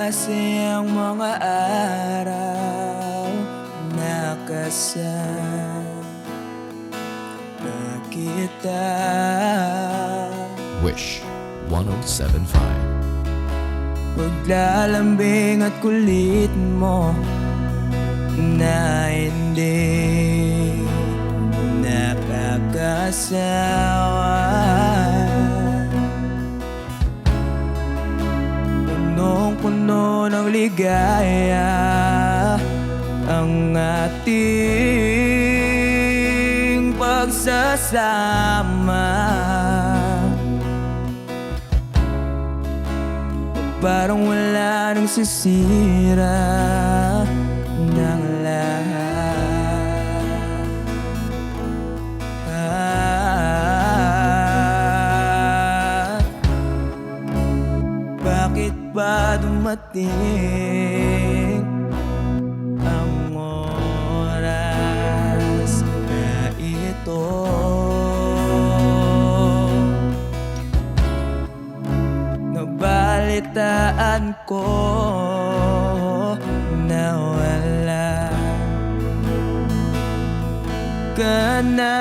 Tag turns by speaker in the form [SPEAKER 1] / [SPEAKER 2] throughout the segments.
[SPEAKER 1] kasi ang mga araw na kasama kita.
[SPEAKER 2] Wish 1075.
[SPEAKER 1] Paglalambing at kulit mo na hindi nakakasawa. Punong-puno ng ligaya ang ating pagsasama. Parang wala nang sisira ng lahat. Bakit ba dumating ang oras na ito? Nabalitaan ko na wala ka na.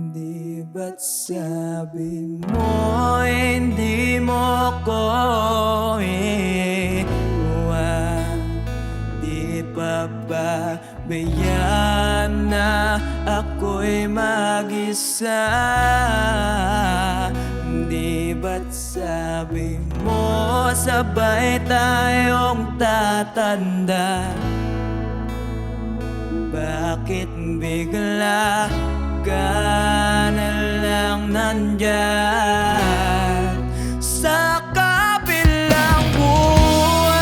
[SPEAKER 1] Di ba't sabi mo hindi mo ko iwan? Di pa ba bayaan na ako'y mag-isa? Di ba't sabi mo sabay tayong tatanda? Bakit bigla ka na lang nandyan sa kabilang buhay?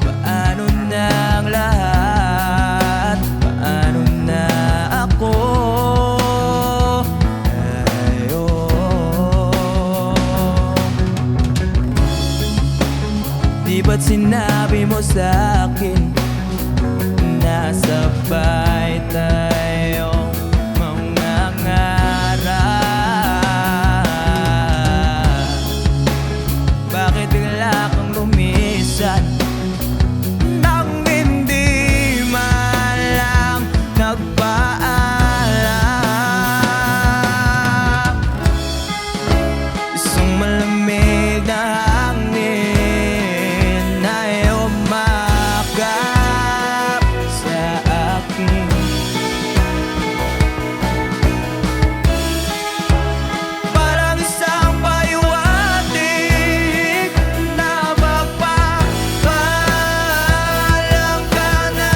[SPEAKER 1] Paano na ang lahat? Paano na ako? Di ba't sinabi mo sa'kin na sabay tayong mangangarap? Bakit bigla kang lumisan nang hindi man lang nagpaalam? Isang malamig na hangin ay umakap sa akin. Parang isang paliwanag na magpapaalam ka na.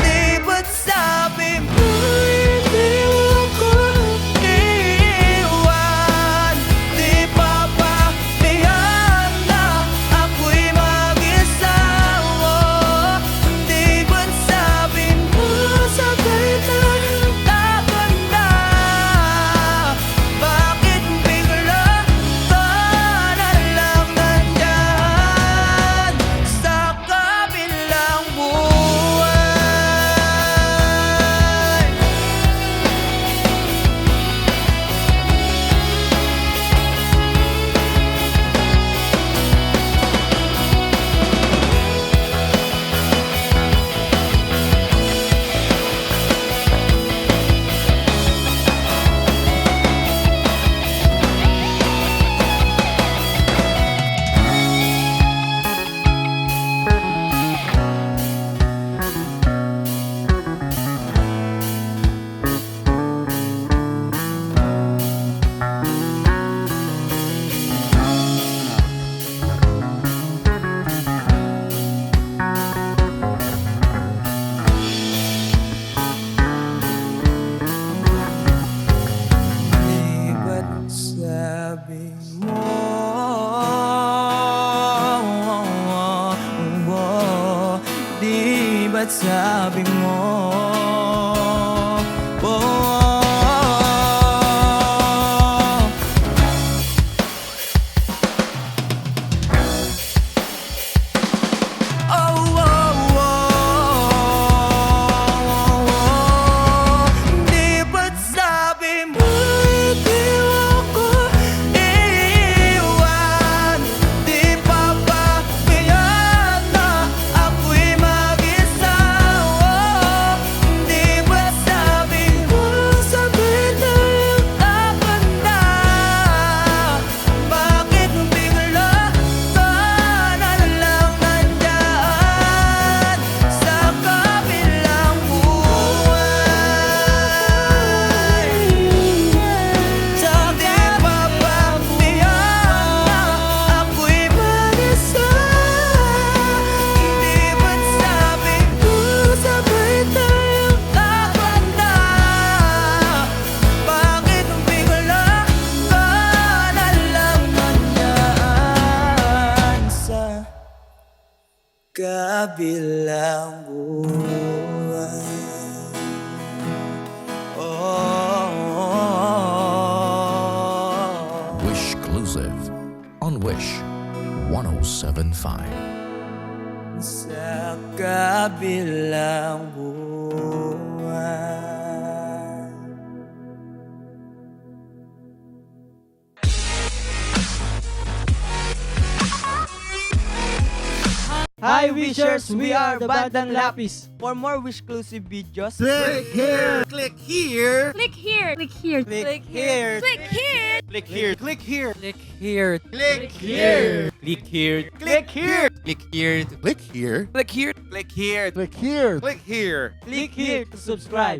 [SPEAKER 1] Di ba't sabi mo hindi ako iwan? Di pa ba bayaan na ako'y mag-isa? Di ba't sabi mo sabay tayong tatanda? Bakit bigla ka na lang nandyan sa kabilang buhay? Di ba't sabi mo Di ba't sabi mo kabilang buwan.
[SPEAKER 2] Wish Exclusive on Wish 1075.
[SPEAKER 1] Sa kabilang buwan.
[SPEAKER 3] Hi Wishers, we are the Bandang Lapis.
[SPEAKER 1] For more Wish-exclusive videos,
[SPEAKER 4] Click here. Click here.
[SPEAKER 5] Click here. Click here.
[SPEAKER 1] click here,
[SPEAKER 5] Click here.
[SPEAKER 4] Click here. Click here.
[SPEAKER 1] click here,
[SPEAKER 4] Click here.
[SPEAKER 1] click here,
[SPEAKER 4] Click here.
[SPEAKER 1] click here,
[SPEAKER 4] Click here.
[SPEAKER 1] click here, click here,
[SPEAKER 4] Click here. Click here.
[SPEAKER 3] Click here to subscribe.